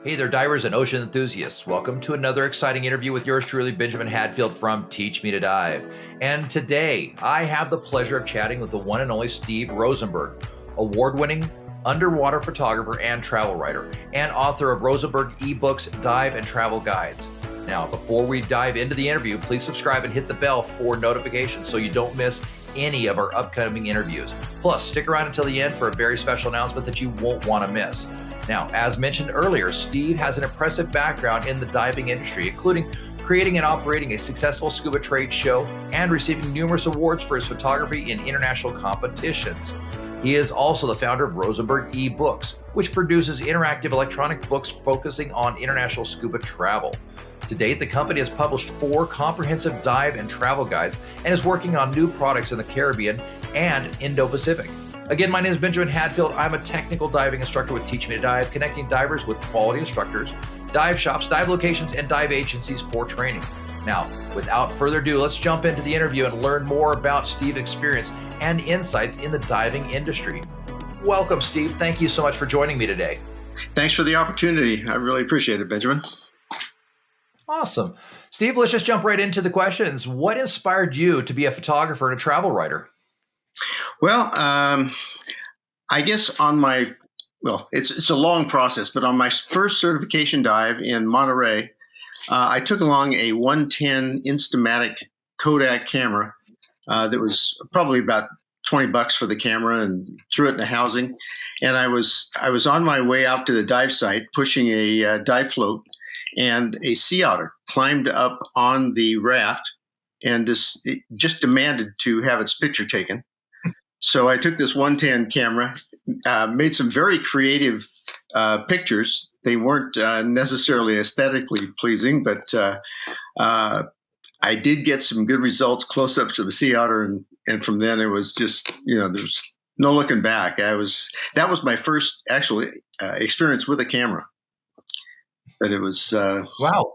Hey there, divers and ocean enthusiasts. Welcome to another exciting interview with yours truly, Benjamin Hadfield from Teach Me to Dive. And today, I have the pleasure of chatting with the one and only Steve Rosenberg, award-winning underwater photographer and travel writer, and author of Rosenberg eBooks, Dive and Travel Guides. Now, before we dive into the interview, please subscribe and hit the bell for notifications so you don't miss any of our upcoming interviews. Plus, stick around until the end for a very special announcement that you won't want to miss. Now, as mentioned earlier, Steve has an impressive background in the diving industry, including creating and operating a successful scuba trade show and receiving numerous awards for his photography in international competitions. He is also the founder of Rosenberg eBooks, which produces interactive electronic books focusing on international scuba travel. To date, the company has published 4 comprehensive dive and travel guides and is working on new products in the Caribbean and Indo-Pacific. Again, my name is Benjamin Hadfield. I'm a technical diving instructor with Teach Me to Dive, connecting divers with quality instructors, dive shops, dive locations, and dive agencies for training. Now, without further ado, let's jump into the interview and learn more about Steve's experience and insights in the diving industry. Welcome, Steve. Thank you so much for joining me today. Thanks for the opportunity. I really appreciate it, Benjamin. Awesome. Steve, let's just jump right into the questions. What inspired you to be a photographer and a travel writer? Well, I guess it's a long process, but on my first certification dive in Monterey, I took along a 110 Instamatic Kodak camera that was probably about $20 for the camera, and threw it in a housing. And I was on my way out to the dive site pushing a dive float, and a sea otter climbed up on the raft and just demanded to have its picture taken. So I took this 110 camera, made some very creative pictures. They weren't necessarily aesthetically pleasing, but I did get some good results, close-ups of a sea otter, and from then it was just, there's no looking back. That was my first actually experience with a camera. But it was wow.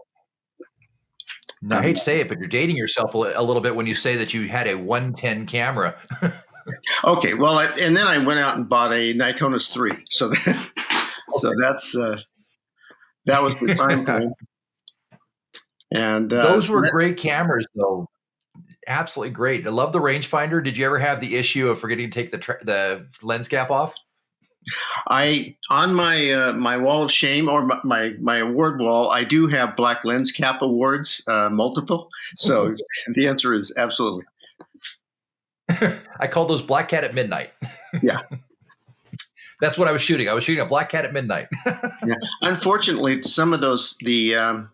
Now, I hate to say it, but you're dating yourself a little bit when you say that you had a 110 camera. Okay, well, and then I went out and bought a Nikon 3. So that was the time frame. And those were great cameras, though. Absolutely great. I love the rangefinder. Did you ever have the issue of forgetting to take the lens cap off? On my wall of shame, or my award wall, I do have black lens cap awards, multiple. So the answer is absolutely. I call those Black Cat at Midnight. Yeah. That's what I was shooting. I was shooting a Black Cat at Midnight. Yeah. Unfortunately, some of those, the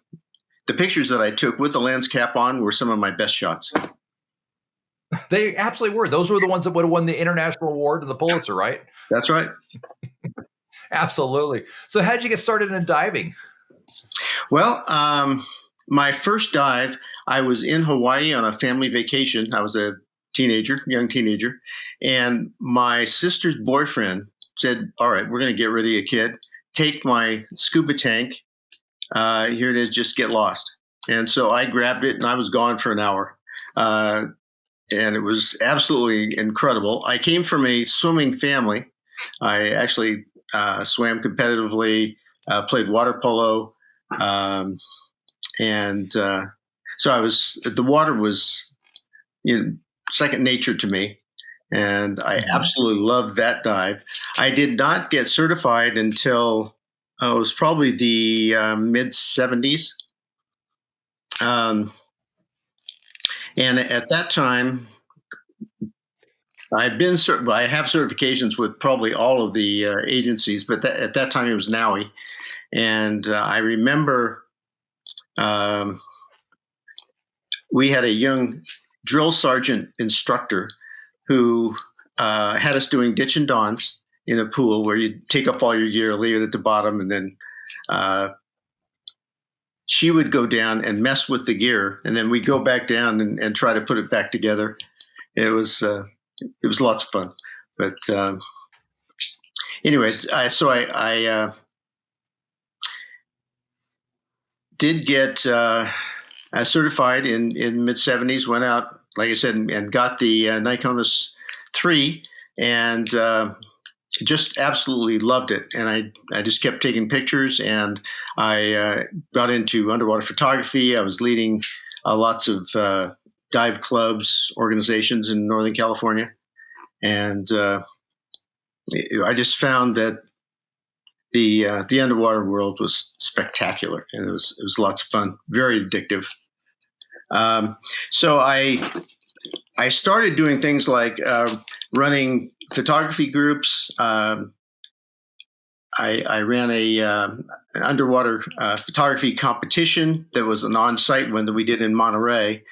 pictures that I took with the lens cap on were some of my best shots. They absolutely were. Those were the ones that would have won the international award and the Pulitzer, right? That's right. Absolutely. So how did you get started in diving? Well, my first dive, I was in Hawaii on a family vacation. I was a young teenager, and my sister's boyfriend said, "All right, we're going to get rid of a kid. Take my scuba tank. Here it is. Just get lost." And so I grabbed it, and I was gone for an hour. And it was absolutely incredible. I came from a swimming family. I actually swam competitively, played water polo, and so the water was second nature to me, and I absolutely loved that dive. I did not get certified until it was probably the mid-'70s. And at that time, I have certifications with probably all of the agencies, but at that time it was NAUI. And I remember we had a young drill sergeant instructor who had us doing ditch and dons in a pool where you take off all your gear, leave it at the bottom, and then she would go down and mess with the gear, and then we'd go back down and try to put it back together. It was lots of fun. But anyway, I did get certified in mid-'70s, went out, like I said, and got the Nikon 3, and just absolutely loved it. And I just kept taking pictures, and I got into underwater photography. I was leading lots of dive clubs, organizations in Northern California. And I just found that the underwater world was spectacular, and it was lots of fun, very addictive. So I started doing things like running photography groups. I ran an underwater photography competition that was an on-site one that we did in Monterey,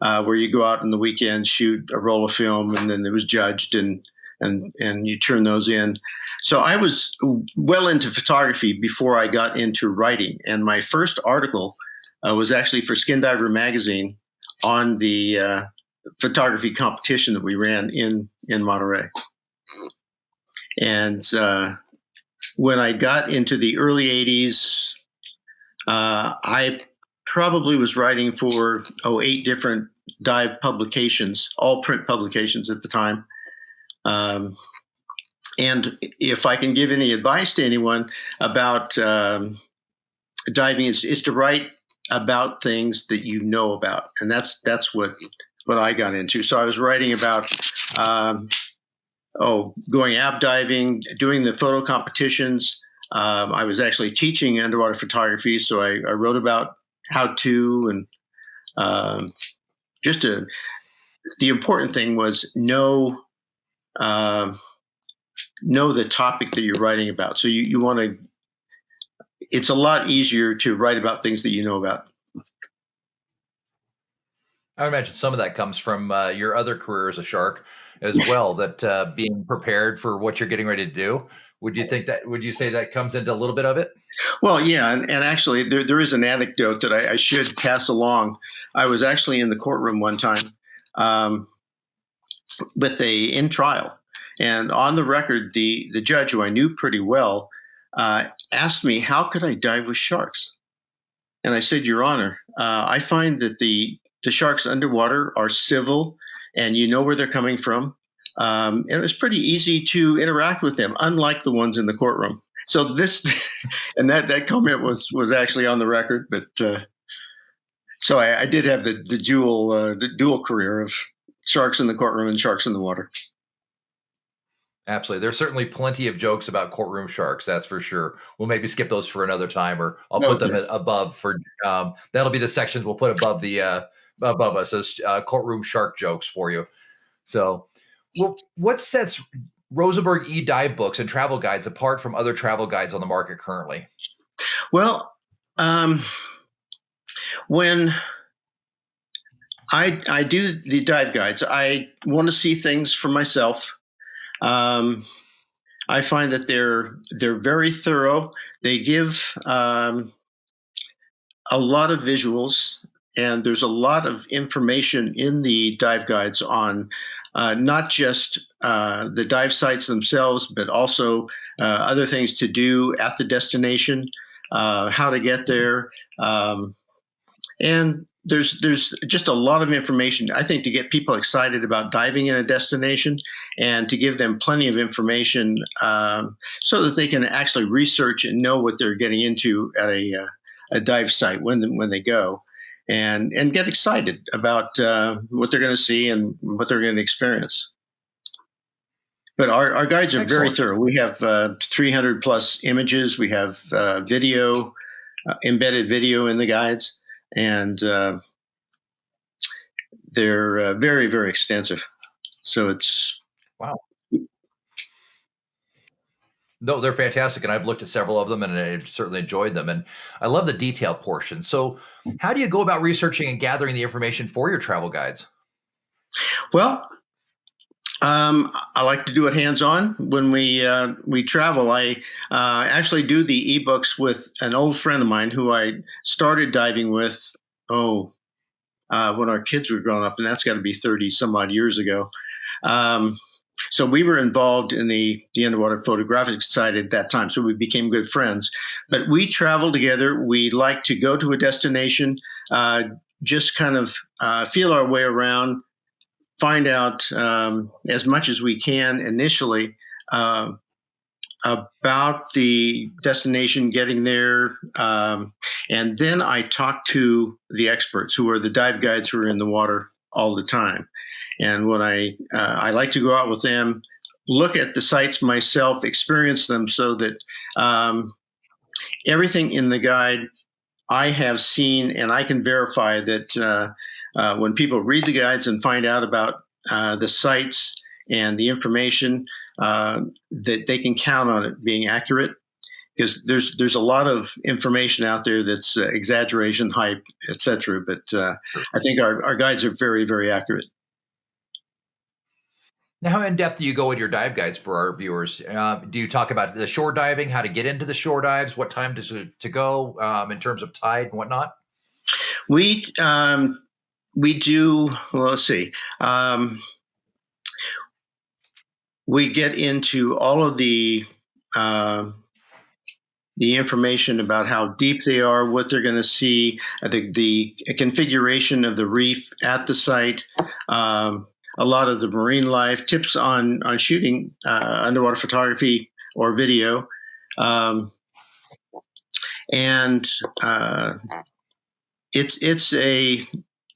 where you go out on the weekend, shoot a roll of film, and then it was judged, and you turn those in. So I was well into photography before I got into writing, and my first article was actually for Skin Diver magazine on the photography competition that we ran in Monterey. And when I got into the early 80s, I probably was writing for 8 different dive publications, all print publications at the time. And if I can give any advice to anyone about diving, is to write about things that you know about, and that's what I got into. So I was writing about going ab diving, doing the photo competitions. I was actually teaching underwater photography, so I wrote about how to, and the important thing was know the topic that you're writing about. So you want to. It's a lot easier to write about things that you know about. I would imagine some of that comes from your other career as a shark as well, that being prepared for what you're getting ready to do. Would you say that comes into a little bit of it? Well, yeah. And actually there is an anecdote that I should pass along. I was actually in the courtroom one time in trial. And on the record, the judge, who I knew pretty well, asked me, how could I dive with sharks? And I said, Your Honor, I find that the sharks underwater are civil, and you know where they're coming from. And it was pretty easy to interact with them, unlike the ones in the courtroom. So this, and that comment was actually on the record. But so I did have the dual career of sharks in the courtroom and sharks in the water. Absolutely. There's certainly plenty of jokes about courtroom sharks. That's for sure. We'll maybe skip those for another time, or I'll put them above for, that'll be the sections we'll put above above us as courtroom shark jokes for you. So, well, what sets Rosenberg e-dive books and travel guides apart from other travel guides on the market currently? Well, when I do the dive guides, I want to see things for myself. I find that they're very thorough. They give a lot of visuals, and there's a lot of information in the dive guides on not just the dive sites themselves, but also other things to do at the destination, how to get there, and there's just a lot of information, I think, to get people excited about diving in a destination, and to give them plenty of information so that they can actually research and know what they're getting into at a dive site when they go, and get excited about what they're going to see and what they're going to experience. But our guides are very thorough. We have 300 plus images. We have video, embedded video in the guides. And they're very, very extensive. So it's wow. No, they're fantastic, and I've looked at several of them, and I've certainly enjoyed them. And I love the detail portion. So, how do you go about researching and gathering the information for your travel guides? Well, I like to do it hands-on. When we travel, I actually do the ebooks with an old friend of mine who I started diving with, when our kids were growing up, and that's got to be 30 some odd years ago. So we were involved in the Underwater Photographic Society at that time, so we became good friends. But we travel together. We like to go to a destination, just kind of feel our way around, find out as much as we can initially about the destination, getting there, and then I talk to the experts, who are the dive guides who are in the water all the time. And when I like to go out with them, look at the sites myself, experience them, so that everything in the guide I have seen, and I can verify that when people read the guides and find out about the sites and the information, that they can count on it being accurate. Because there's a lot of information out there that's exaggeration, hype, etc. But I think our guides are very, very accurate. Now, how in depth do you go in your dive guides for our viewers? Do you talk about the shore diving, how to get into the shore dives, what time to go in terms of tide and whatnot? We do. Well, let's see. We get into all of the information about how deep they are, what they're going to see, the configuration of the reef at the site, a lot of the marine life, tips on shooting underwater photography or video, and it's a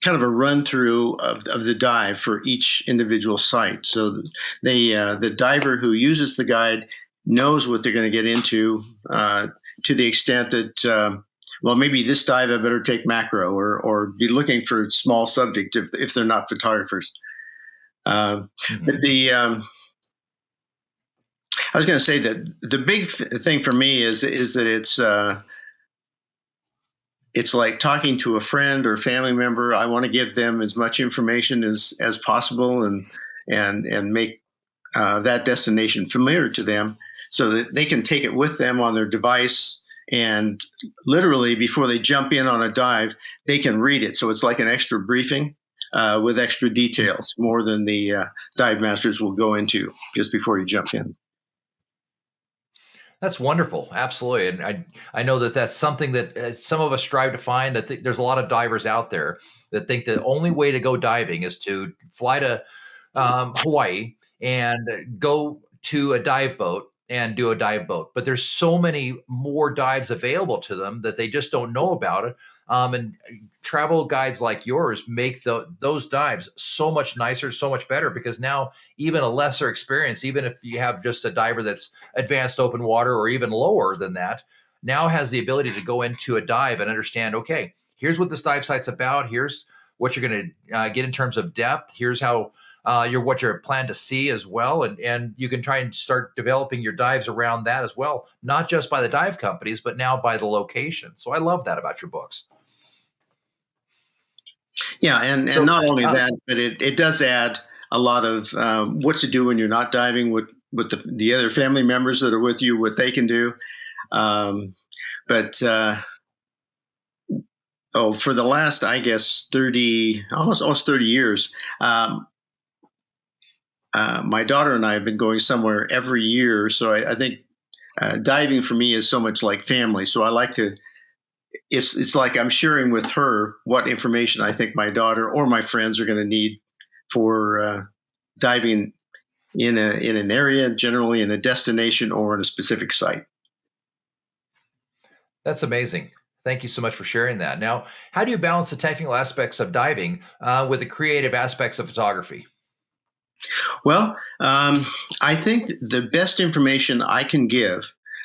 kind of a run through of the dive for each individual site. So the diver who uses the guide knows what they're going to get into, to the extent that well, maybe this dive I better take macro, or be looking for small subject if they're not photographers. But I was going to say that the big thing for me is that it's like talking to a friend or family member. I want to give them as much information as possible, and make that destination familiar to them, so that they can take it with them on their device, and literally before they jump in on a dive, they can read it. So it's like an extra briefing with extra details, more than the dive masters will go into just before you jump in. That's wonderful. Absolutely. And I know that that's something that some of us strive to find. I think there's a lot of divers out there that think the only way to go diving is to fly to Hawaii and go to a dive boat and do a dive boat. But there's so many more dives available to them that they just don't know about it. And travel guides like yours make those dives so much nicer, so much better, because now even a lesser experience, even if you have just a diver that's advanced open water or even lower than that, now has the ability to go into a dive and understand, okay, here's what this dive site's about. Here's what you're going to get in terms of depth. Here's how what you're planned to see as well. And you can try and start developing your dives around that as well, not just by the dive companies, but now by the location. So I love that about your books. Yeah, and not only that, but it does add a lot of what to do when you're not diving, with the other family members that are with you, what they can do. But for the last, I guess, almost 30 years, my daughter and I have been going somewhere every year. So I think diving for me is so much like family. So I like to. It's like I'm sharing with her what information I think my daughter or my friends are going to need for diving in an area, generally in a destination or in a specific site. That's amazing. Thank you so much for sharing that. Now, how do you balance the technical aspects of diving with the creative aspects of photography? Well, I think the best information I can give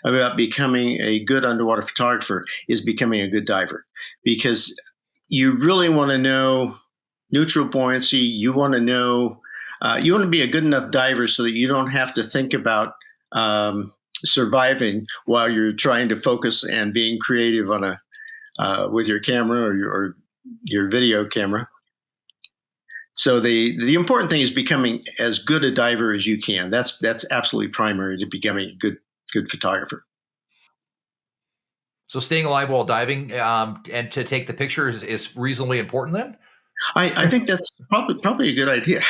about becoming a good underwater photographer is becoming a good diver, because you really want to know neutral buoyancy. You want to know, you want to be a good enough diver so that you don't have to think about surviving while you're trying to focus and being creative on with your camera or your video camera. So the important thing is becoming as good a diver as you can. That's absolutely primary to becoming a good photographer. So staying alive while diving and to take the pictures is reasonably important then? I think that's probably a good idea.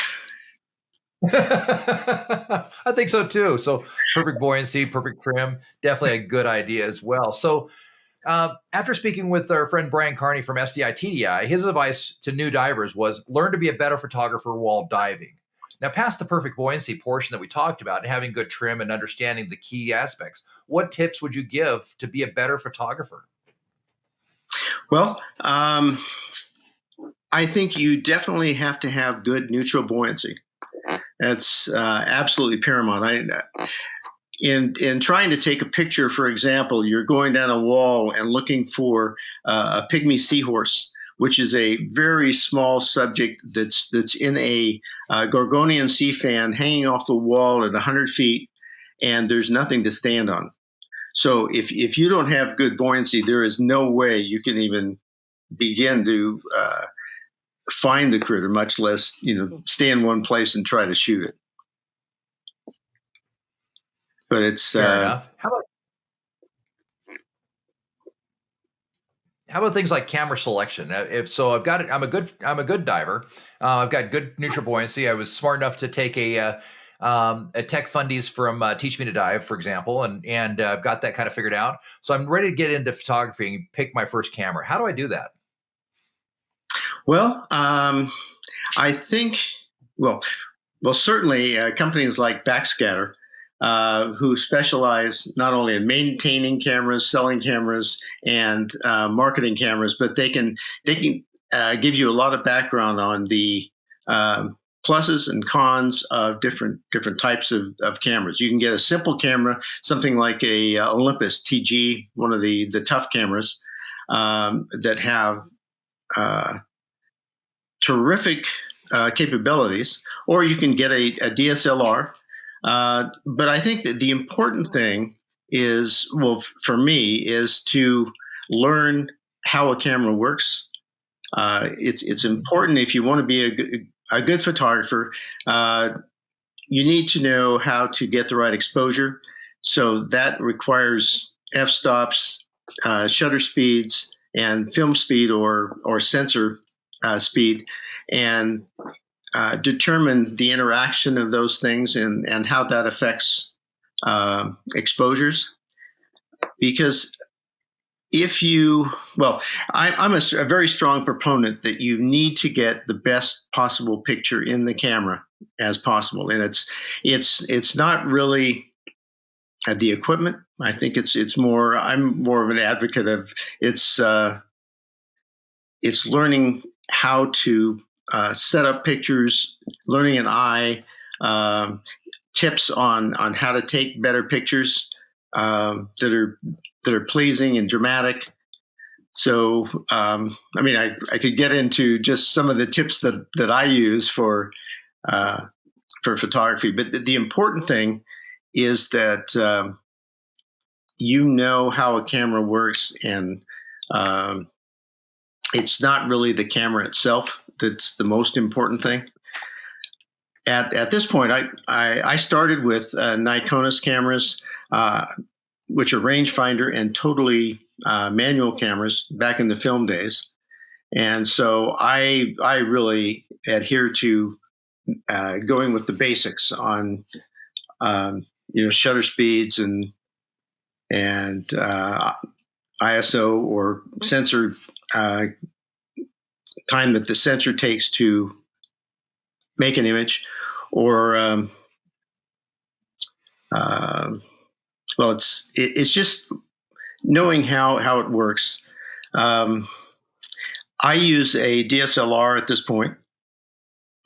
I think so too. So perfect buoyancy, perfect trim, definitely a good idea as well. So after speaking with our friend Brian Carney from SDI TDI, his advice to new divers was learn to be a better photographer while diving. Now, past the perfect buoyancy portion that we talked about and having good trim and understanding the key aspects, what tips would you give to be a better photographer? Well, I think you definitely have to have good neutral buoyancy. That's absolutely paramount. In trying to take a picture, for example, you're going down a wall and looking for a pygmy seahorse, which is a very small subject that's in a Gorgonian sea fan hanging off the wall at 100 feet, and there's nothing to stand on. So if you don't have good buoyancy, there is no way you can even begin to find the critter, much less stay in one place and try to shoot it. But it's Fair enough. How about things like camera selection? If so, I'm a good diver. I've got good neutral buoyancy. I was smart enough to take a tech fundies from Teach Me to Dive, for example, and I've got that kind of figured out. So I'm ready to get into photography and pick my first camera. How do I do that? Well, I think certainly companies like Backscatter, who specialize not only in maintaining cameras, selling cameras, and marketing cameras, but they can give you a lot of background on the pluses and cons of different types of cameras. You can get a simple camera, something like a Olympus TG, one of the tough cameras that have terrific capabilities, or you can get a DSLR. But I think that the important thing is, for me, is to learn how a camera works. It's important if you want to be a good photographer. You need to know how to get the right exposure. So that requires f-stops, shutter speeds, and film speed or sensor speed, and determine the interaction of those things and how that affects exposures. Because I'm a very strong proponent that you need to get the best possible picture in the camera as possible, and it's not really the equipment. I think I'm more of an advocate of it's learning how to set up pictures, learning an eye, tips on how to take better pictures that are pleasing and dramatic. So, I could get into just some of the tips that I use for photography, but the important thing is that you know how a camera works, and it's not really the camera itself that's the most important thing. At this point, I started with Nikonis cameras, which are rangefinder and totally manual cameras back in the film days. And so I really adhere to going with the basics on shutter speeds and ISO or sensor time that the sensor takes to make an image, or it's just knowing how it works. I use a DSLR at this point.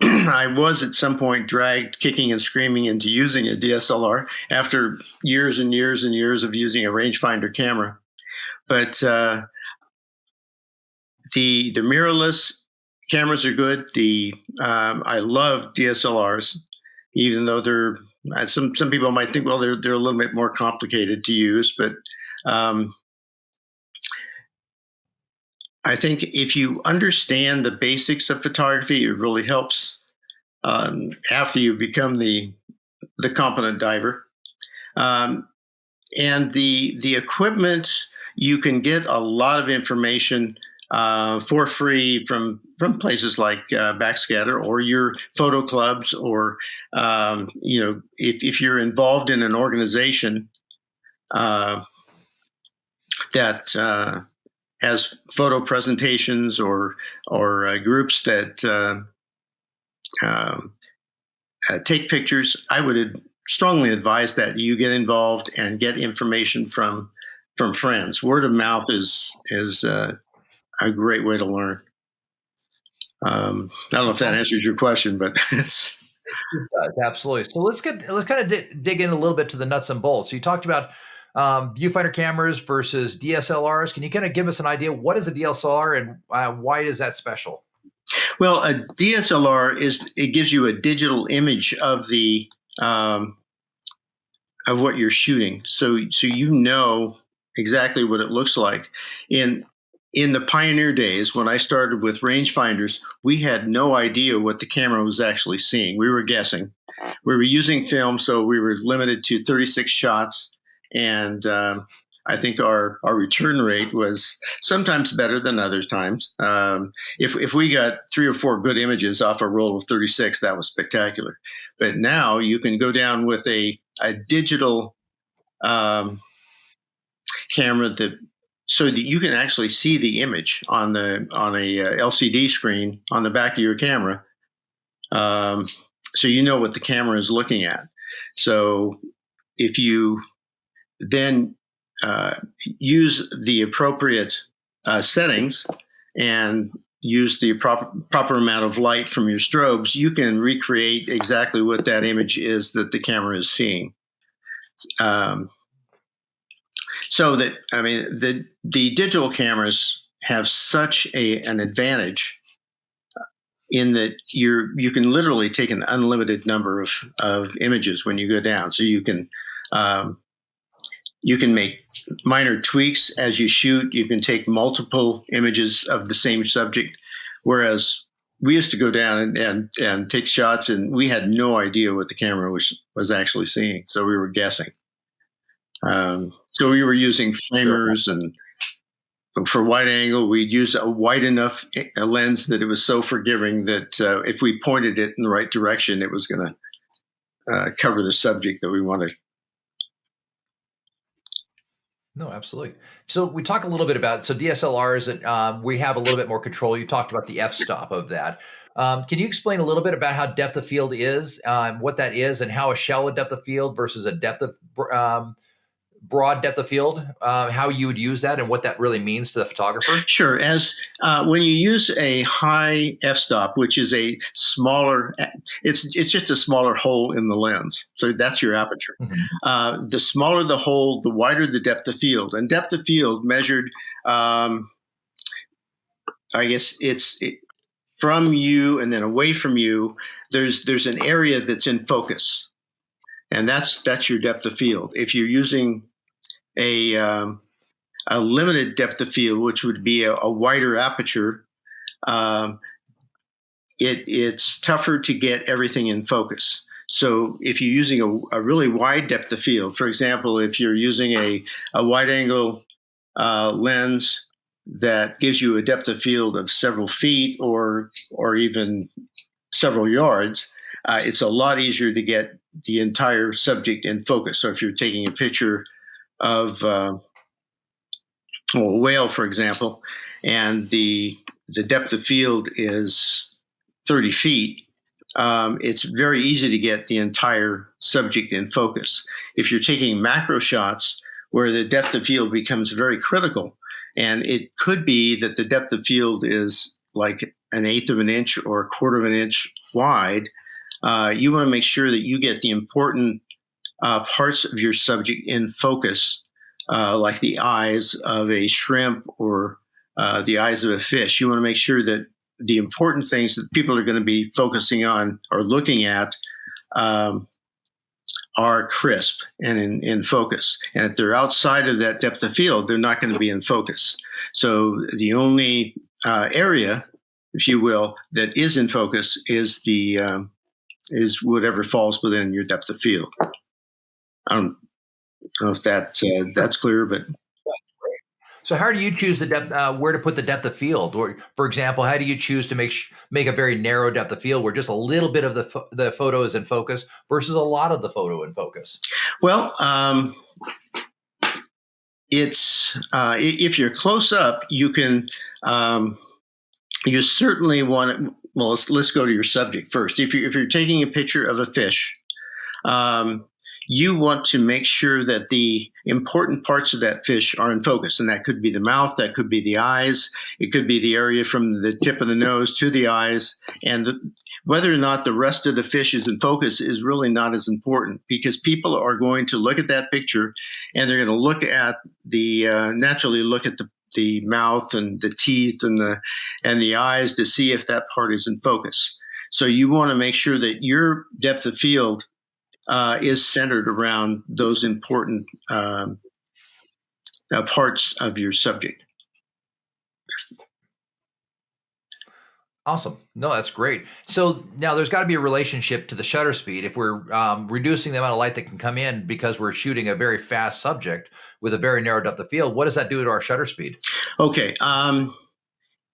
I was at some point dragged kicking and screaming into using a DSLR after years and years and years of using a rangefinder camera. But the mirrorless cameras are good. I love DSLRs, even though they're some people might think, well, they're a little bit more complicated to use. But I think if you understand the basics of photography, it really helps after you become the competent diver. And the equipment, you can get a lot of information for free from places like Backscatter or your photo clubs, or if you're involved in an organization that has photo presentations or groups that take pictures. I would strongly advise that you get involved and get information from friends. Word of mouth is a great way to learn. I don't know if that answers your question, but it's. It does, absolutely. So let's kind of dig in a little bit to the nuts and bolts. So you talked about viewfinder cameras versus DSLRs. Can you kind of give us an idea what is a DSLR and why is that special? Well, a DSLR it gives you a digital image of the of what you're shooting, so you know exactly what it looks like. In the pioneer days, when I started with rangefinders, we had no idea what the camera was actually seeing. We were guessing. We were using film, so we were limited to 36 shots, and I think our return rate was sometimes better than other times. If we got 3 or 4 good images off a roll of 36, that was spectacular. But now you can go down with a digital camera so that you can actually see the image on a LCD screen on the back of your camera, so you know what the camera is looking at. So if you then use the appropriate settings and use the proper amount of light from your strobes, you can recreate exactly what that image is that the camera is seeing. So that, I mean, the digital cameras have such an advantage in that you can literally take an unlimited number of images when you go down. So you can make minor tweaks as you shoot. You can take multiple images of the same subject, whereas we used to go down and take shots, and we had no idea what the camera was actually seeing. So we were guessing. So we were using flamers, and for wide angle, we'd use a wide enough lens that it was so forgiving that if we pointed it in the right direction, it was going to cover the subject that we wanted. No, absolutely. So we talk a little bit about, so DSLRs, we have a little bit more control. You talked about the f-stop of that. Can you explain a little bit about how depth of field is, what that is, and how a shallow depth of field versus a depth of broad depth of field, how you would use that and what that really means to the photographer? Sure. As when you use a high f-stop, which is a smaller, it's just a smaller hole in the lens. So that's your aperture. Mm-hmm. The smaller the hole, the wider the depth of field. And depth of field measured, I guess from you and then away from you, there's an area that's in focus. And that's your depth of field. If you're using a limited depth of field, which would be a wider aperture, it's tougher to get everything in focus. So if you're using a really wide depth of field, for example, if you're using a wide angle lens that gives you a depth of field of several feet or even several yards, it's a lot easier to get the entire subject in focus. So if you're taking a picture of a whale, for example, and the depth of field is 30 feet, it's very easy to get the entire subject in focus. If you're taking macro shots where the depth of field becomes very critical, and it could be that the depth of field is like 1/8 of an inch or 1/4 of an inch wide, you want to make sure that you get the important parts of your subject in focus, like the eyes of a shrimp or the eyes of a fish. You want to make sure that the important things that people are going to be focusing on or looking at are crisp and in focus. And if they're outside of that depth of field, they're not going to be in focus. So the only area, if you will, that is in focus is is whatever falls within your depth of field. I don't know if that's clear, but. So how do you choose the depth, where to put the depth of field? Or, for example, how do you choose to make a very narrow depth of field where just a little bit of the photo is in focus versus a lot of the photo in focus? Well, it's if you're close up, you can you certainly want well, let's go to your subject first. If you're taking a picture of a fish, you want to make sure that the important parts of that fish are in focus, and that could be the mouth, that could be the eyes, it could be the area from the tip of the nose to the eyes, and whether or not the rest of the fish is in focus is really not as important, because people are going to look at that picture and they're going to look at naturally look at the mouth and the teeth and the eyes to see if that part is in focus. So you want to make sure that your depth of field is centered around those important parts of your subject. Awesome. No, that's great. So now there's got to be a relationship to the shutter speed. If we're reducing the amount of light that can come in because we're shooting a very fast subject with a very narrow depth of field, what does that do to our shutter speed? Okay.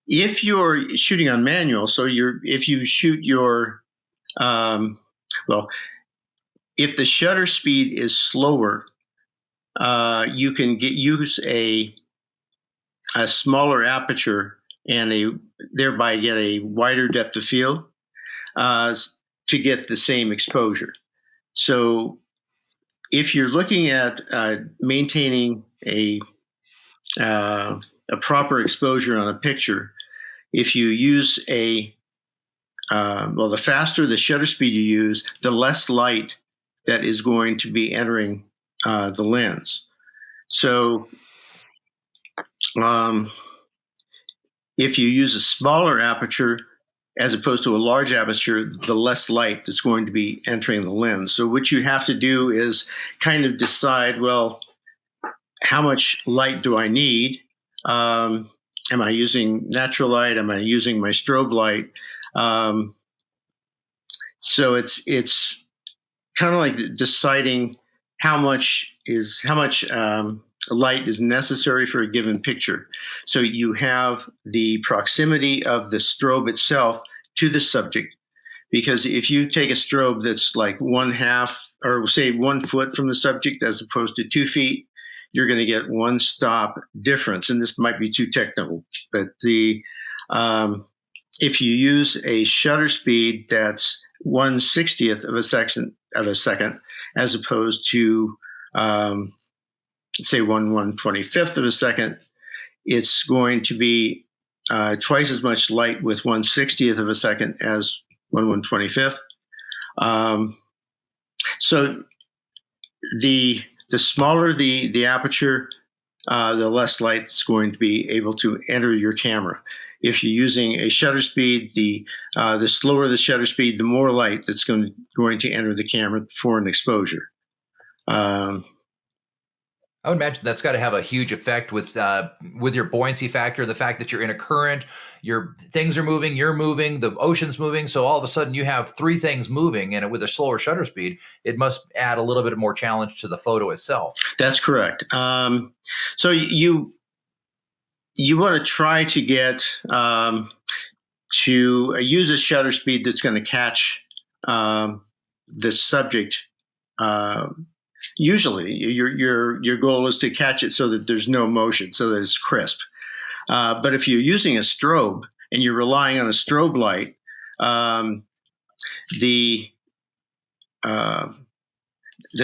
If you're shooting on manual, so if you shoot your, if the shutter speed is slower, you can use a smaller aperture and thereby get a wider depth of field to get the same exposure. So if you're looking at maintaining a proper exposure on a picture, if you use the faster the shutter speed you use, the less light that is going to be entering the lens. So if you use a smaller aperture as opposed to a large aperture, the less light that's going to be entering the lens. So what you have to do is kind of decide, well, how much light do I need? Am I using natural light? Am I using my strobe light? So it's kind of like deciding how much light is necessary for a given picture. So you have the proximity of the strobe itself to the subject, because if you take a strobe that's like 1/2 or say 1 foot from the subject as opposed to 2 feet, you're going to get one stop difference. And this might be too technical, but if you use a shutter speed that's 1/60th of a second as opposed to say 1/125th of a second, it's going to be twice as much light with 1/60th of a second as 1/125th. So the smaller the aperture, the less light is going to be able to enter your camera. If you're using a shutter speed, the slower the shutter speed, the more light that's going to enter the camera for an exposure. I would imagine that's got to have a huge effect with your buoyancy factor, the fact that you're in a current, things are moving, you're moving, the ocean's moving. So all of a sudden you have 3 things moving, and with a slower shutter speed, it must add a little bit more challenge to the photo itself. That's correct. So you want to try to get to use a shutter speed that's going to catch the subject. Usually, your goal is to catch it so that there's no motion, so that it's crisp. But if you're using a strobe and you're relying on a strobe light, the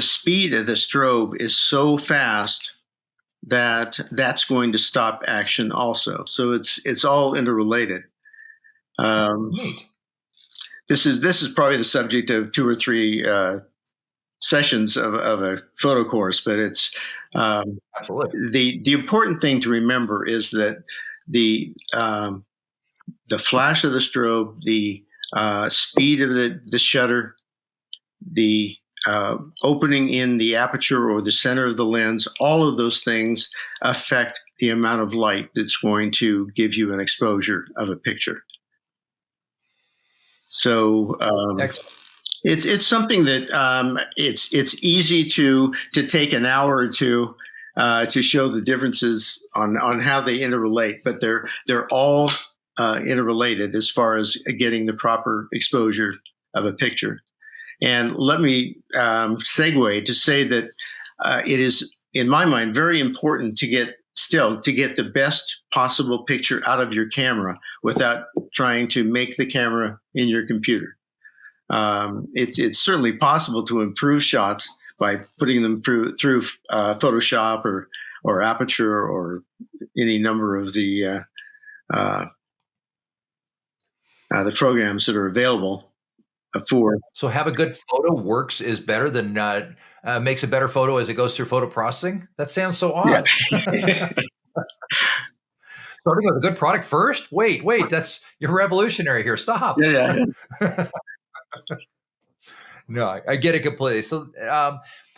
speed of the strobe is so fast that that's going to stop action also. So it's all interrelated. Neat. This is probably the subject of 2 or 3 sessions of a photo course, but it's absolutely the important thing to remember is that the flash of the strobe, the speed of the shutter, the opening in the aperture or the center of the lens, all of those things affect the amount of light that's going to give you an exposure of a picture. So it's something that it's easy to take an hour or two to show the differences on how they interrelate, but they're all interrelated as far as getting the proper exposure of a picture. And let me segue to say that it is, in my mind, very important to get still to get the best possible picture out of your camera without trying to make the camera in your computer. It's certainly possible to improve shots by putting them through Photoshop or Aperture or any number of the programs that are available for. So have a good photo works is better than makes a better photo as it goes through photo processing? That sounds so odd. Yeah. Starting with a good product first? Wait, you're revolutionary here. Stop. Yeah. No, I get it completely. So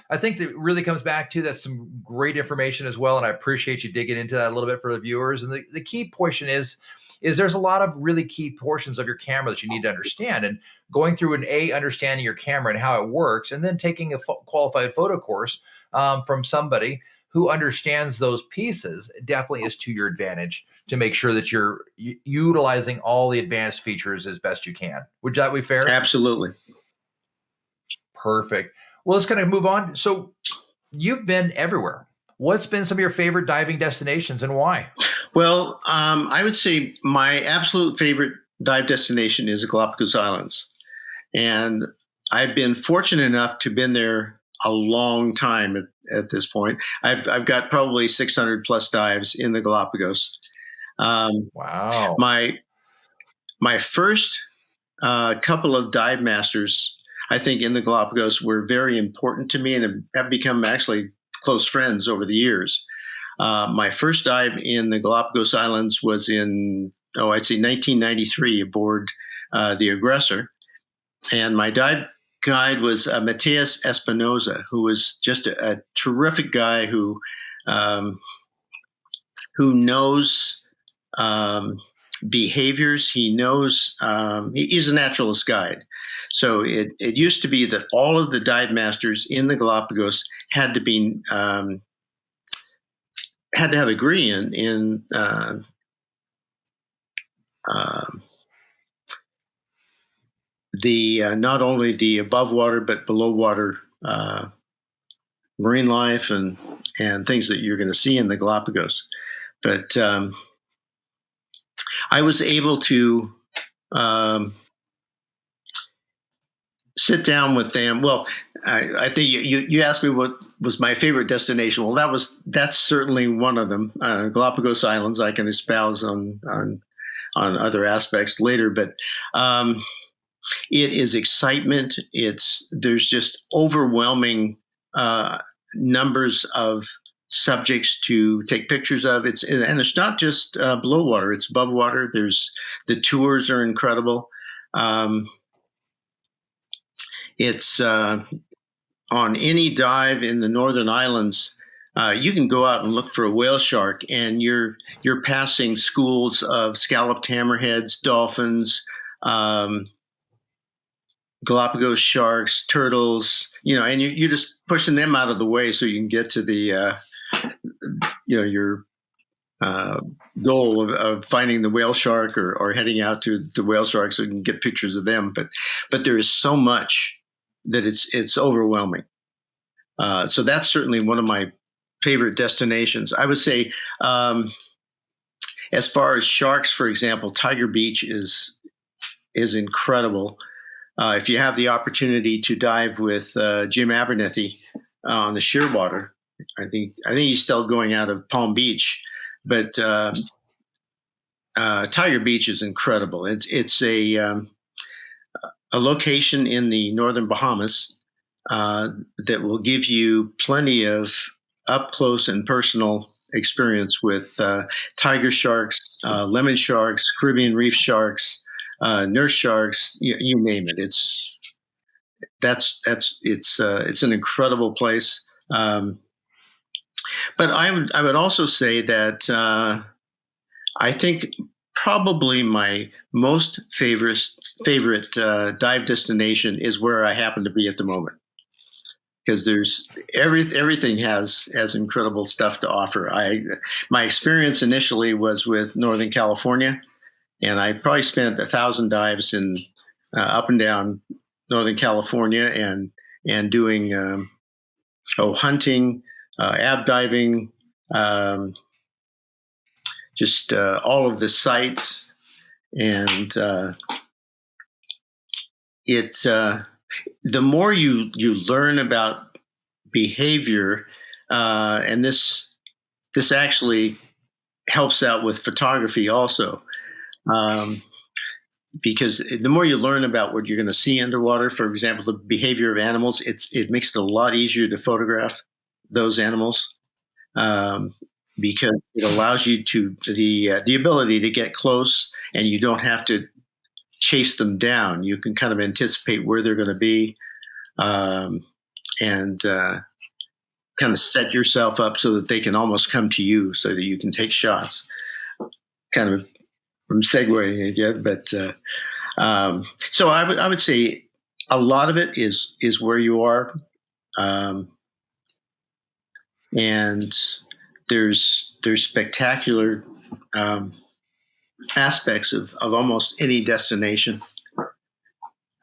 I think that really comes back to that's some great information as well. And I appreciate you digging into that a little bit for the viewers. And the key portion is there's a lot of really key portions of your camera that you need to understand, and going through understanding your camera and how it works, and then taking a qualified photo course from somebody who understands those pieces definitely is to your advantage to make sure that you're utilizing all the advanced features as best you can. Would that be fair? Absolutely. Perfect. Well, let's kind of move on. So you've been everywhere. What's been some of your favorite diving destinations and why? Well, I would say my absolute favorite dive destination is the Galapagos Islands. And I've been fortunate enough to have been there a long time at this point. I've got probably 600 plus dives in the Galapagos. Wow. My first couple of dive masters, I think, in the Galapagos were very important to me and have become actually close friends over the years. My first dive in the Galapagos Islands was in, I'd say 1993 aboard the Aggressor. And my dive guide was Mateus Espinosa, who was just a terrific guy who knows behaviors. He knows, he's a naturalist guide. So it used to be that all of the dive masters in the Galapagos had to be had to have a degree in not only the above water but below water marine life and things that you're going to see in the Galapagos. But I was able to sit down with them. Well, I think you asked me what was my favorite destination. Well, that's certainly one of them. Galapagos Islands. I can espouse on other aspects later, but it is excitement. There's just overwhelming numbers of subjects to take pictures of. And it's not just below water; it's above water. The tours are incredible. It's on any dive in the Northern Islands. You can go out and look for a whale shark, and you're passing schools of scalloped hammerheads, dolphins, Galapagos sharks, turtles. And you're just pushing them out of the way so you can get to the your goal of finding the whale shark or heading out to the whale shark so you can get pictures of them. But there is so much that it's overwhelming. So that's certainly one of my favorite destinations. I would say, as far as sharks, for example, Tiger Beach is incredible. If you have the opportunity to dive with Jim Abernethy on the Shearwater, I think he's still going out of Palm Beach, but Tiger Beach is incredible. It's a location in the northern Bahamas that will give you plenty of up close and personal experience with tiger sharks, lemon sharks, Caribbean reef sharks, nurse sharks, you name it. It's an incredible place. But I would also say that I think probably my most favorite dive destination is where I happen to be at the moment, because there's everything has incredible stuff to offer. My experience initially was with Northern California, and I probably spent 1,000 dives in up and down Northern California and doing hunting, ab diving, just all of the sights, and the more you learn about behavior, and this actually helps out with photography also. Because the more you learn about what you're going to see underwater, for example, the behavior of animals, it makes it a lot easier to photograph those animals, because it allows you to the ability to get close, and you don't have to chase them down. You can kind of anticipate where they're going to be, and kind of set yourself up so that they can almost come to you, so that you can take shots. Kind of I'm segueing again, but so I would say a lot of it is where you are, and there's spectacular aspects of almost any destination.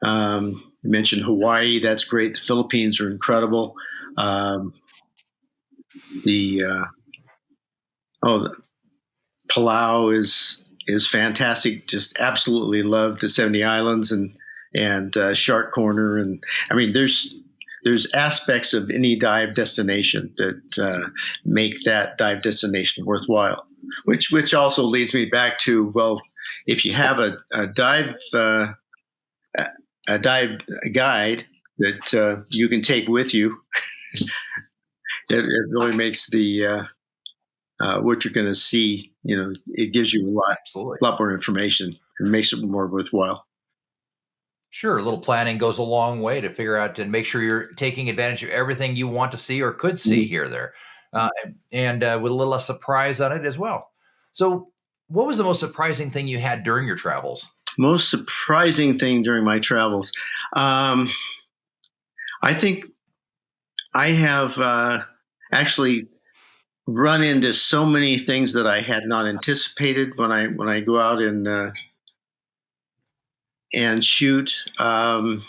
You mentioned Hawaii, that's great. The Philippines are incredible. The Palau is fantastic. Just absolutely love the 70 Islands and Shark Corner, and I mean there's aspects of any dive destination that make that dive destination worthwhile. Which also leads me back to, well, if you have a dive guide that you can take with you, it really makes the what you're going to see, it gives you a lot more information and makes it more worthwhile. Sure. A little planning goes a long way to figure out and make sure you're taking advantage of everything you want to see or could see here, there, and with a little surprise on it as well. So what was the most surprising thing you had during your travels? Most surprising thing during my travels? I think I have actually run into so many things that I had not anticipated when I go out and shoot. I've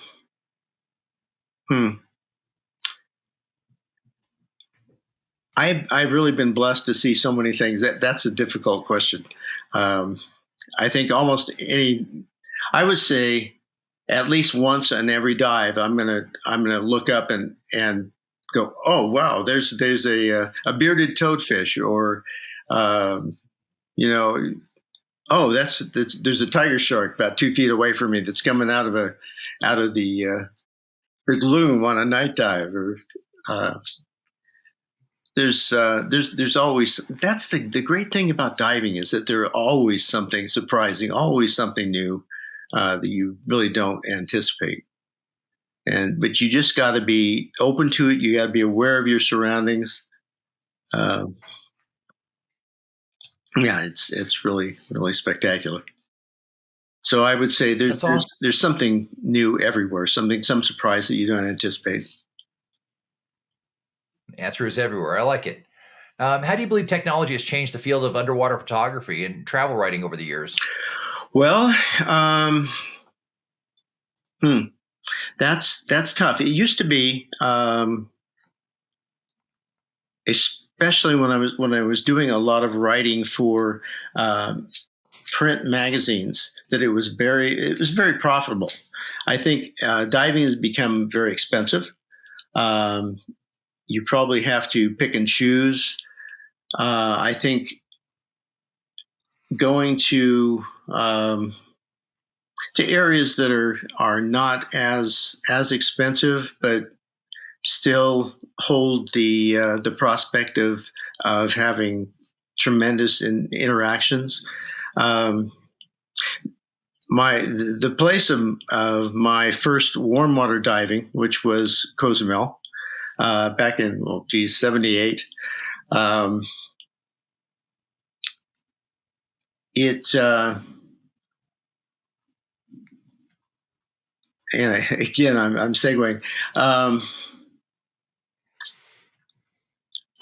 really been blessed to see so many things. That's a difficult question. I think almost I would say at least once on every dive, I'm gonna look up and go, oh wow, there's a bearded toadfish, or oh there's a tiger shark about 2 feet away from me that's coming out of the gloom on a night dive, or there's always, that's the great thing about diving, is that there's always something surprising, always something new that you really don't anticipate. But you just got to be open to it. You got to be aware of your surroundings. Yeah, it's really, really spectacular. So I would say there's something new everywhere, some surprise that you don't anticipate. The answer is everywhere. I like it. How do you believe technology has changed the field of underwater photography and travel writing over the years? Well, that's tough. It used to be, especially when I was doing a lot of writing for print magazines, that it was very profitable. I think diving has become very expensive. You probably have to pick and choose. I think going to areas that are not as expensive, but still hold the prospect of having tremendous interactions. The place of my first warm water diving, which was Cozumel, back in 78. And again, I'm segueing.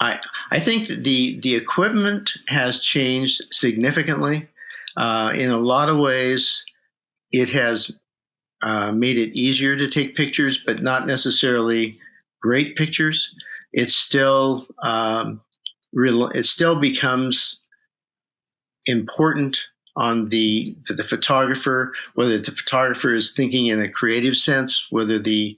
I think the equipment has changed significantly. In a lot of ways, it has made it easier to take pictures, but not necessarily great pictures. It still becomes important on the photographer, whether the photographer is thinking in a creative sense, whether the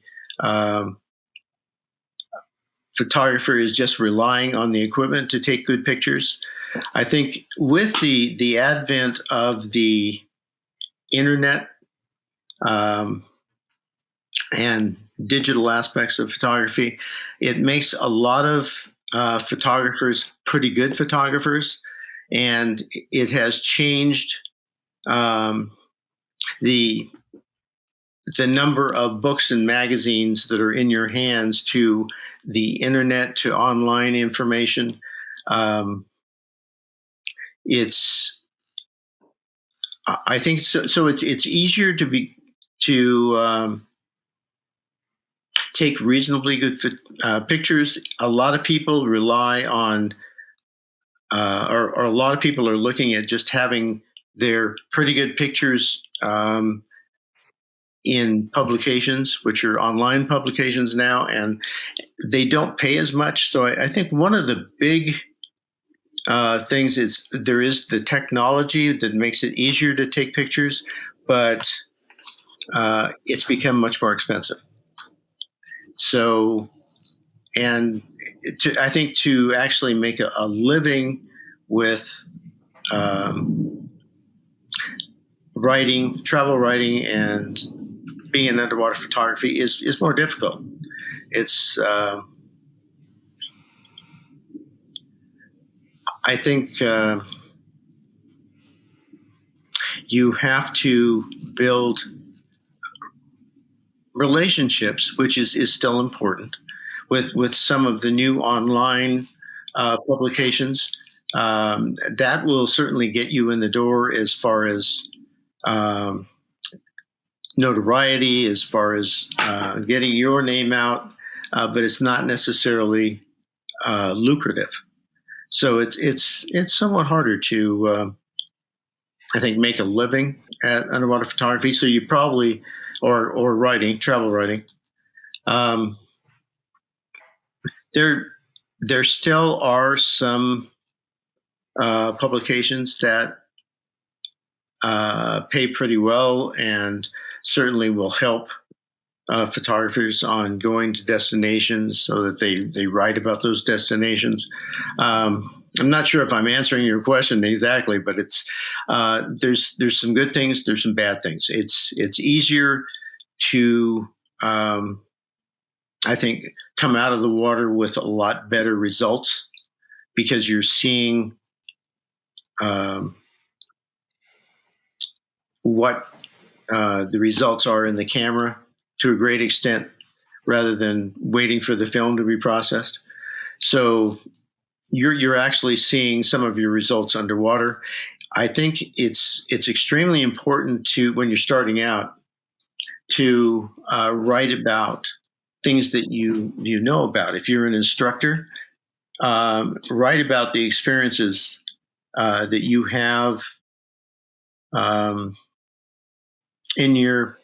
photographer is just relying on the equipment to take good pictures. I think with the advent of the internet and digital aspects of photography, it makes a lot of photographers pretty good photographers, and it has changed the number of books and magazines that are in your hands to the internet to online information. I think so. So it's easier to take reasonably good pictures. A lot of people rely on, or a lot of people are looking at just having their pretty good pictures in publications, which are online publications now, and they don't pay as much. So I think one of the big things is there is the technology that makes it easier to take pictures, but it's become much more expensive. So, and I think to actually make a living with writing, travel writing, and being in underwater photography is more difficult. It's I think you have to build relationships, which is still important, with some of the new online publications. That will certainly get you in the door as far as notoriety, as far as getting your name out, but it's not necessarily lucrative. So it's somewhat harder to, I think, make a living at underwater photography. So you probably, or writing, travel writing. There still are some publications that pay pretty well and certainly will help photographers on going to destinations so that they write about those destinations. I'm not sure if I'm answering your question exactly, but it's there's some good things, there's some bad things. It's easier to I think come out of the water with a lot better results because you're seeing what the results are in the camera to a great extent, rather than waiting for the film to be processed. So you're actually seeing some of your results underwater. I think it's extremely important to, when you're starting out, to write about things that you know about. If you're an instructor, write about the experiences that you have in your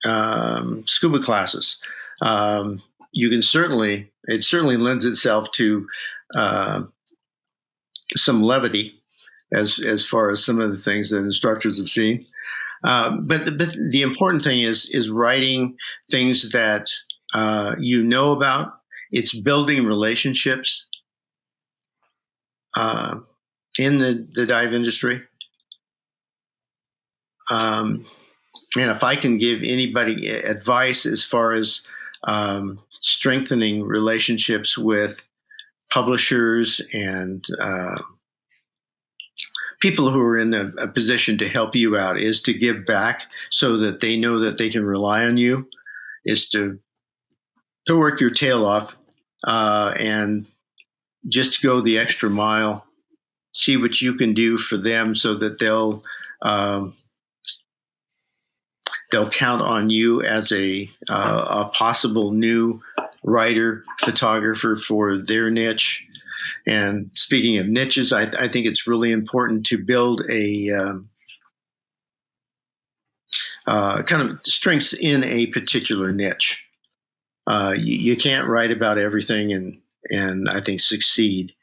SCUBA classes. You can it certainly lends itself to some levity as far as some of the things that instructors have seen. But the important thing is writing things that you know about. It's building relationships in the dive industry. And if I can give anybody advice as far as strengthening relationships with publishers and people who are in a position to help you out, is to give back so that they know that they can rely on you, is to work your tail off and just go the extra mile, see what you can do for them so that they'll count on you as a possible new writer, photographer for their niche. And speaking of niches, I think it's really important to build a kind of strengths in a particular niche. You can't write about everything and I think succeed.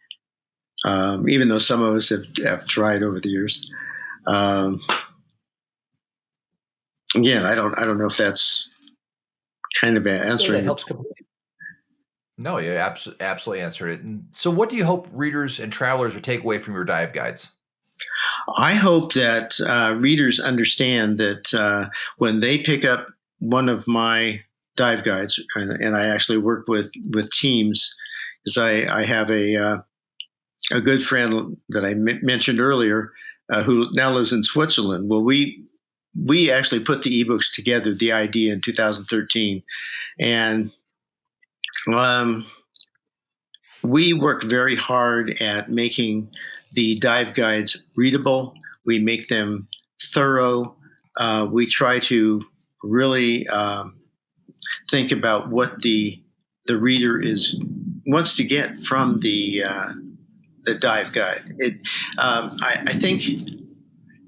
even though some of us have tried over the years. Again, I don't know if that's kind of answering. That helps completely. No, you absolutely answered it. And so what do you hope readers and travelers would take away from your dive guides? I hope that readers understand that when they pick up one of my dive guides, and I actually work with teams, because I have a good friend that I mentioned earlier who now lives in Switzerland. Well, we actually put the ebooks together, the idea, in 2013, and we work very hard at making the dive guides readable. We make them thorough. We try to really think about what the reader wants to get from the dive guide. I think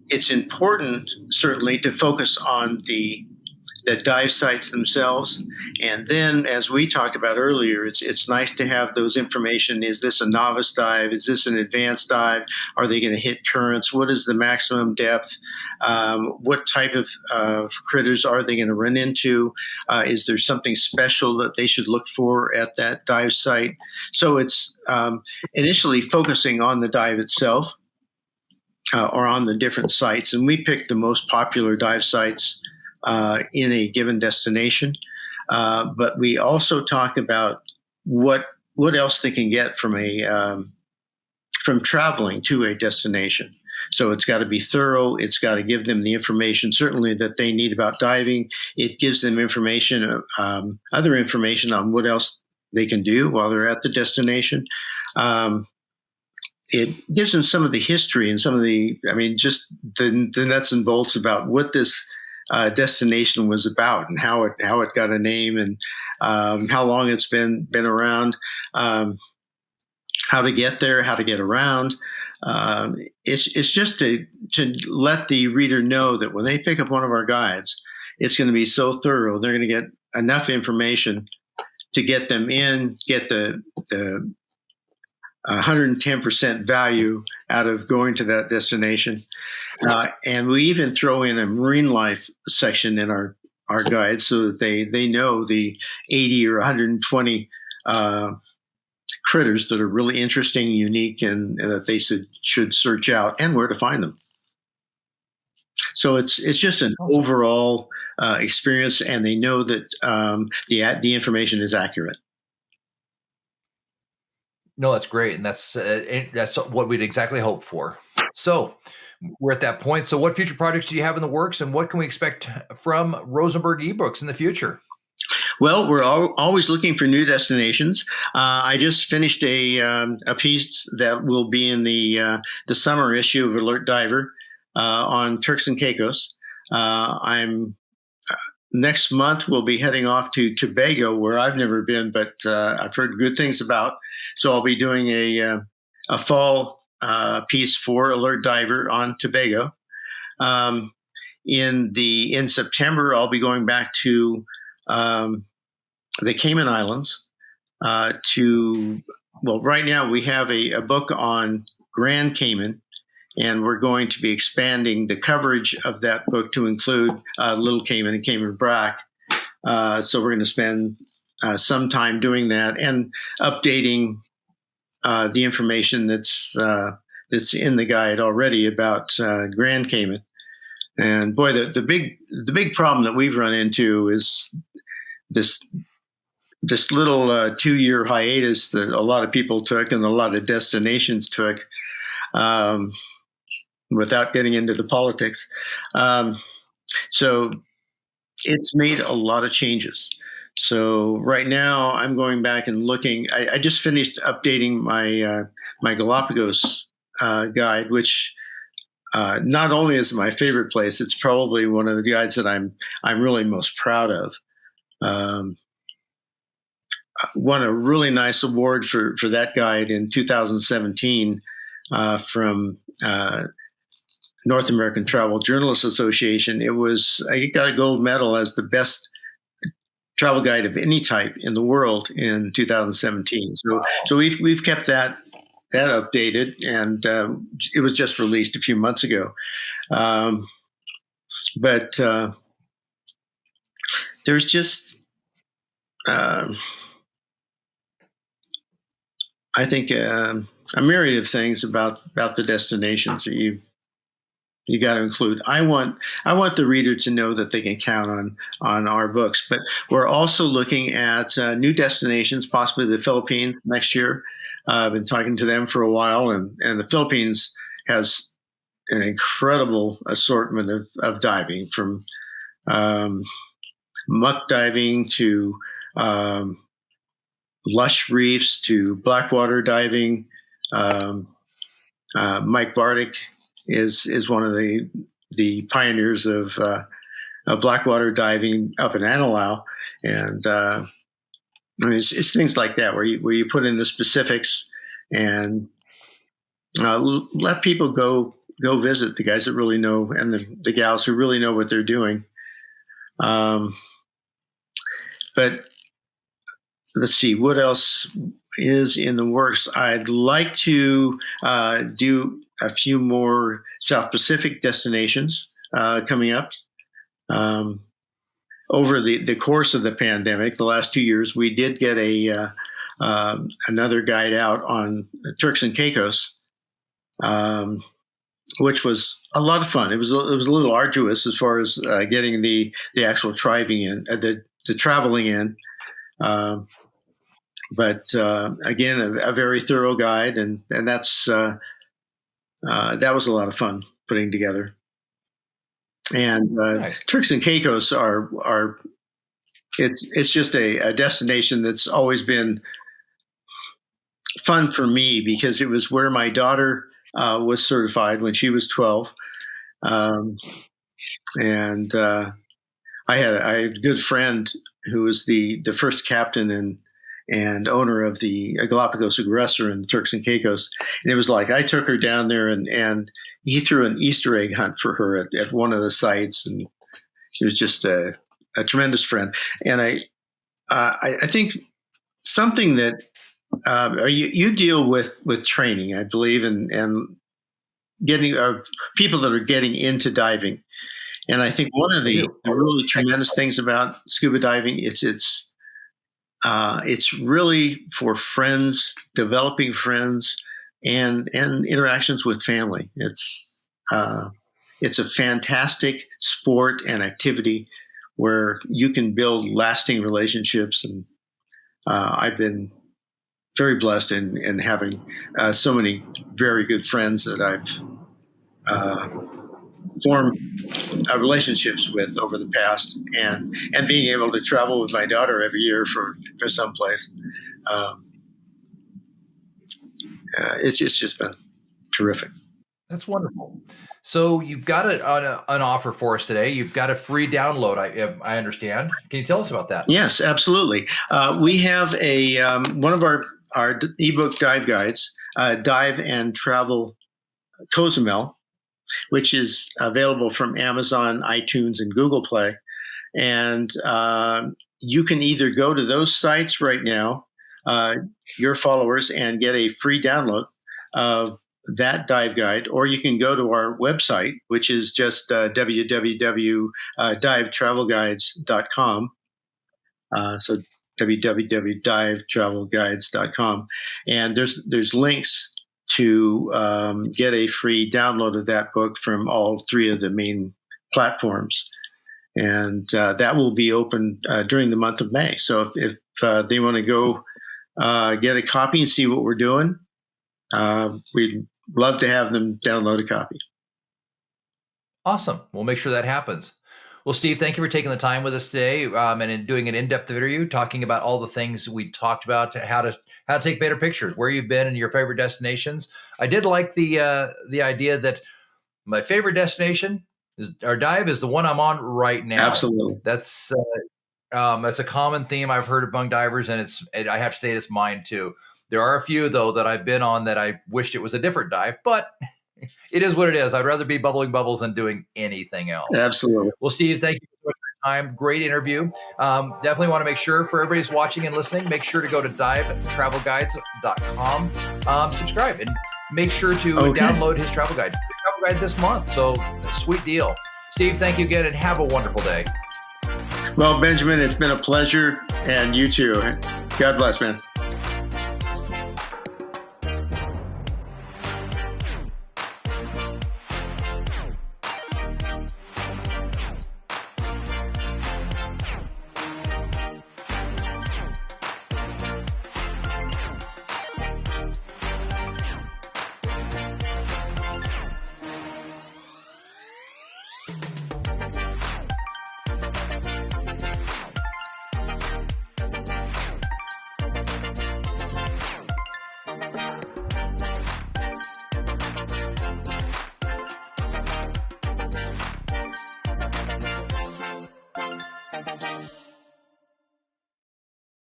it's important, certainly, to focus on the dive sites themselves. And then, as we talked about earlier, it's nice to have those information. Is this a novice dive? Is this an advanced dive? Are they going to hit currents? What is the maximum depth? What type of critters are they going to run into? Is there something special that they should look for at that dive site? So it's initially focusing on the dive itself or on the different sites. And we picked the most popular dive sites in a given destination, but we also talk about what else they can get from from traveling to a destination. So it's got to be thorough. It's got to give them the information, certainly, that they need about diving. It gives them information, other information on what else they can do while they're at the destination. It gives them some of the history and some of just the nuts and bolts about what this destination was about and how it got a name and how long it's been around, how to get there, how to get around. It's just to let the reader know that when they pick up one of our guides, it's going to be so thorough. They're going to get enough information to get them in, get the 110% value out of going to that destination. And we even throw in a marine life section in our guide so that they know the 80 or 120 critters that are really interesting, unique, and that they should search out, and where to find them. So it's just an overall experience, and they know that the information is accurate. No, that's great, and that's what we'd exactly hope for. So we're at that point. So what future projects do you have in the works, and what can we expect from Rosenberg eBooks in the future? Well, we're always looking for new destinations. I just finished a piece that will be in the summer issue of Alert Diver on Turks and Caicos. Next month, we'll be heading off to Tobago, where I've never been, but I've heard good things about. So I'll be doing a fall piece for Alert Diver on Tobago. In September, I'll be going back to the Cayman Islands. Right now we have a book on Grand Cayman, and we're going to be expanding the coverage of that book to include Little Cayman and Cayman Brac. So we're going to spend some time doing that and updating the information that's in the guide already about Grand Cayman. And boy, the big problem that we've run into is this little 2-year hiatus that a lot of people took and a lot of destinations took. Without getting into the politics. So it's made a lot of changes. So right now I'm going back and looking. I just finished updating my Galapagos guide, which not only is my favorite place, it's probably one of the guides that I'm really most proud of. Won a really nice award for that guide in 2017 from North American Travel Journalists Association. I got a gold medal as the best travel guide of any type in the world in 2017. So we've kept that updated, and it was just released a few months ago. But there's just, I think, a myriad of things about the destinations that you got to include. I want the reader to know that they can count on our books, but we're also looking at new destinations, possibly the Philippines next year. I've been talking to them for a while, and the Philippines has an incredible assortment of diving, from muck diving to lush reefs to blackwater diving. Mike Bardick is one of the pioneers of blackwater diving up in Analau, and I mean, it's things like that where you put in the specifics and let people go visit, the guys that really know, and the gals who really know what they're doing. But let's see, what else is in the works? I'd like to do a few more South Pacific destinations coming up. Over the course of the pandemic, the last 2 years, we did get another guide out on Turks and Caicos, which was a lot of fun. It was a little arduous as far as getting the actual traveling in. But again, a very thorough guide, and that's that was a lot of fun putting together. And nice. Turks and Caicos are it's just a destination that's always been fun for me, because it was where my daughter was certified when she was 12, and I had a good friend who was the first captain and owner of the Galapagos aggressor in the Turks and Caicos. And it was like, I took her down there and he threw an Easter egg hunt for her at one of the sites. And she was just a tremendous friend. And I think something that you deal with training, I believe, and getting people that are getting into diving. And I think one of the really tremendous things about scuba diving is it's really for friends, developing friends, and interactions with family. It's a fantastic sport and activity where you can build lasting relationships. And I've been very blessed in having so many very good friends that I've formed relationships with over the past, and being able to travel with my daughter every year for someplace. It's just been terrific. That's wonderful. So you've got an offer for us today. You've got a free download, I understand. Can you tell us about that? Yes, absolutely. We have one of our ebook dive guides, Dive and Travel Cozumel, which is available from Amazon, iTunes, and Google Play. And you can either go to those sites right now, your followers, and get a free download of that dive guide, or you can go to our website, which is just www.divetravelguides.com. So www.divetravelguides.com. And there's links to get a free download of that book from all three of the main platforms. And that will be open during the month of May. So if they want to go get a copy and see what we're doing, we'd love to have them download a copy. Awesome. We'll make sure that happens. Well, Steve, thank you for taking the time with us today and in doing an in-depth interview, talking about all the things we talked about, how to take better pictures, where you've been and your favorite destinations. I did like the idea that my favorite destination or dive is the one I'm on right now. Absolutely. That's a common theme I've heard among divers, and I have to say it's mine too. There are a few, though, that I've been on that I wished it was a different dive, but it is what it is. I'd rather be bubbling bubbles than doing anything else. Absolutely. Well, Steve, thank you so much for your time. Great interview. Definitely want to make sure for everybody's watching and listening, make sure to go to divetravelguides.com, subscribe, and make sure to download his travel guide. Travel guide this month. So sweet deal. Steve, thank you again and have a wonderful day. Well, Benjamin, it's been a pleasure, and you too. God bless, man.